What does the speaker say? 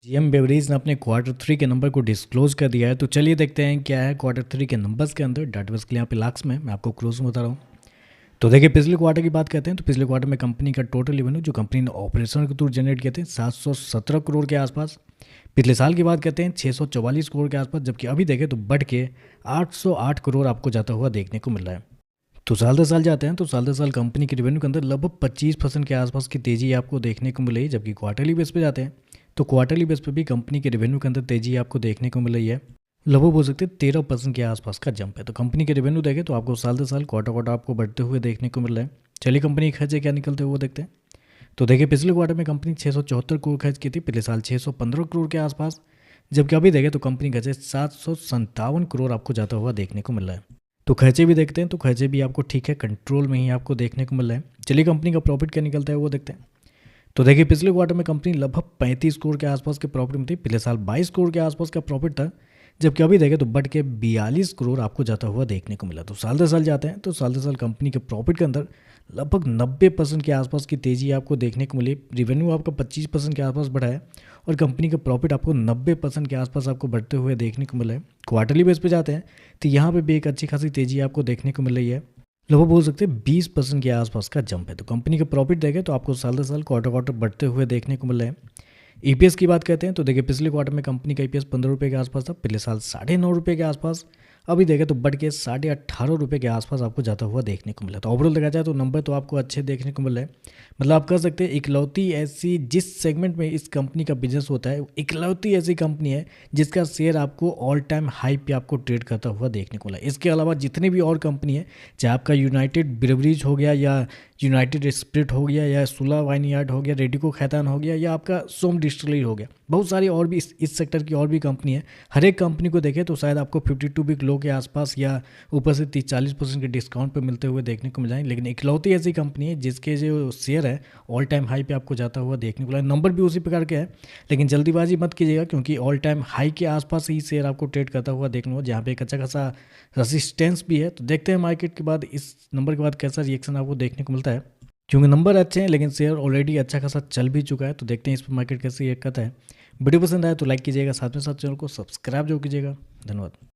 GM beverage ने अपने quarter 3 के नंबर को डिस्क्लोज कर दिया है। तो चलिए देखते हैं क्या है क्वार्टर 3 के नंबर्स के अंदर। डाटाबेस के लिए यहाँ पे लाख्स में मैं आपको क्लोज में बता रहा हूँ। तो देखिए पिछले क्वार्टर की बात करते हैं तो पिछले क्वार्टर में कंपनी का टोटल रेवेन्यू जो कंपनी ने ऑपरेशन के थ्रू जनरेट किए थे 717 करोड़ के आसपास। पिछले साल की बात करते हैं 644 करोड़ के आसपास, जबकि अभी देखें तो बढ़ के 808 करोड़ आपको जाता हुआ देखने को मिल रहा है। तो साल दर साल जाते हैं तो साल दर साल कंपनी के रेवेन्यू के अंदर लगभग 25% के आसपास की तेजी आपको देखने को मिल रही है। जबकि क्वार्टरली बेस पे जाते हैं तो क्वार्टरली बेस पे भी कंपनी के रेवेन्यू के अंदर तेजी आपको देखने को मिल रही है। लगभग बोल सकते हैं 13% के आसपास का जंप है। तो कंपनी के रेवेन्यू देखें तो आपको साल दर साल क्वार्टर क्वार्टर आपको बढ़ते हुए देखने को मिल रहा है। चलिए कंपनी के खर्चे क्या निकलते हुए वो देखते हैं। तो देखिए पिछले क्वार्टर में कंपनी 674 करोड़ खर्च की थी, पिछले साल 615 करोड़ के आसपास। जबकि अभी देखें तो कंपनी का खर्चे 757 करोड़ आपको जाता हुआ देखने को मिल रहा है। तो खर्चे भी देखते हैं तो खर्चे भी आपको ठीक है कंट्रोल में ही आपको देखने को मिल रहा है। चलिए कंपनी का प्रॉफिट क्या निकलता है वो देखते हैं। तो देखिए पिछले क्वार्टर में कंपनी लगभग 35 करोड़ के आसपास के प्रॉफिट में थी, पिछले साल 22 करोड़ के आसपास का प्रॉफिट था। जबकि अभी देखें तो बढ़ के 42 करोड़ आपको जाता हुआ देखने को मिला। तो साल दर साल जाते हैं तो साल दर साल कंपनी के प्रॉफिट के अंदर लगभग 90% के आसपास की तेजी आपको देखने को मिली। रिवेन्यू आपका 25% के आसपास बढ़ा है और कंपनी का प्रॉफिट आपको 90% के आसपास आपको बढ़ते हुए देखने को मिला है। क्वार्टरली बेस पे जाते हैं तो यहाँ पे भी एक अच्छी खासी तेजी आपको देखने को मिल रही है। लगभग बोल सकते हैं 20% के आसपास का जंप है। तो कंपनी का प्रॉफिट देखें तो आपको साल दर साल क्वार्टर क्वार्टर बढ़ते हुए देखने को मिल रहा है। ईपीएस की बात करते हैं तो देखिए पिछले क्वार्टर में कंपनी का ईपीएस 15 रुपये के आसपास था, पिछले साल 9.5 रुपये के आसपास। अभी देखें तो बढ़ के 18.5 रुपये के आसपास आपको जाता हुआ देखने को मिला। तो ओवरऑल देखा जाए तो नंबर तो आपको अच्छे देखने को मिल रहे हैं। मतलब आप कह सकते हैं इकलौती ऐसी जिस सेगमेंट में इस कंपनी का बिजनेस होता है, इकलौती ऐसी कंपनी है जिसका शेयर आपको ऑल टाइम हाई पे आपको ट्रेड करता हुआ देखने को मिला। इसके अलावा जितनी भी और कंपनी है, चाहे आपका यूनाइटेड ब्रेवरीज हो गया या यूनाइटेड स्पिरिट हो गया या सुला वाइन यार्ड हो गया, रेडिको खैतान हो गया या आपका सोम डिस्टिलरी हो गया, बहुत सारी और भी इस सेक्टर की और भी कंपनी है। हर एक कंपनी को देखें तो शायद आपको 52 वीक लो के आसपास या ऊपर से 30-40% के डिस्काउंट पे मिलते हुए देखने को मिल जाए। लेकिन इकलौती ऐसी कंपनी है जिसके जो शेयर है ऑल टाइम हाई पे आपको जाता हुआ देखने को मिला। नंबर भी उसी प्रकार के हैं, लेकिन जल्दीबाजी मत कीजिएगा क्योंकि ऑल टाइम हाई के आसपास ही शेयर आपको ट्रेड करता हुआ देखने को, जहाँ पे एक अच्छा खासा रसिस्टेंस भी है। तो देखते हैं मार्केट के बाद इस नंबर के बाद कैसा रिएक्शन आपको देखने को मिलता है। क्योंकि नंबर अच्छे हैं लेकिन शेयर ऑलरेडी अच्छा खासा चल भी चुका है। तो देखते हैं इस पर मार्केट कैसे रिएक्ट करता है। वीडियो पसंद आया तो लाइक कीजिएगा, साथ में साथ चैनल को सब्सक्राइब जरूर कीजिएगा। धन्यवाद।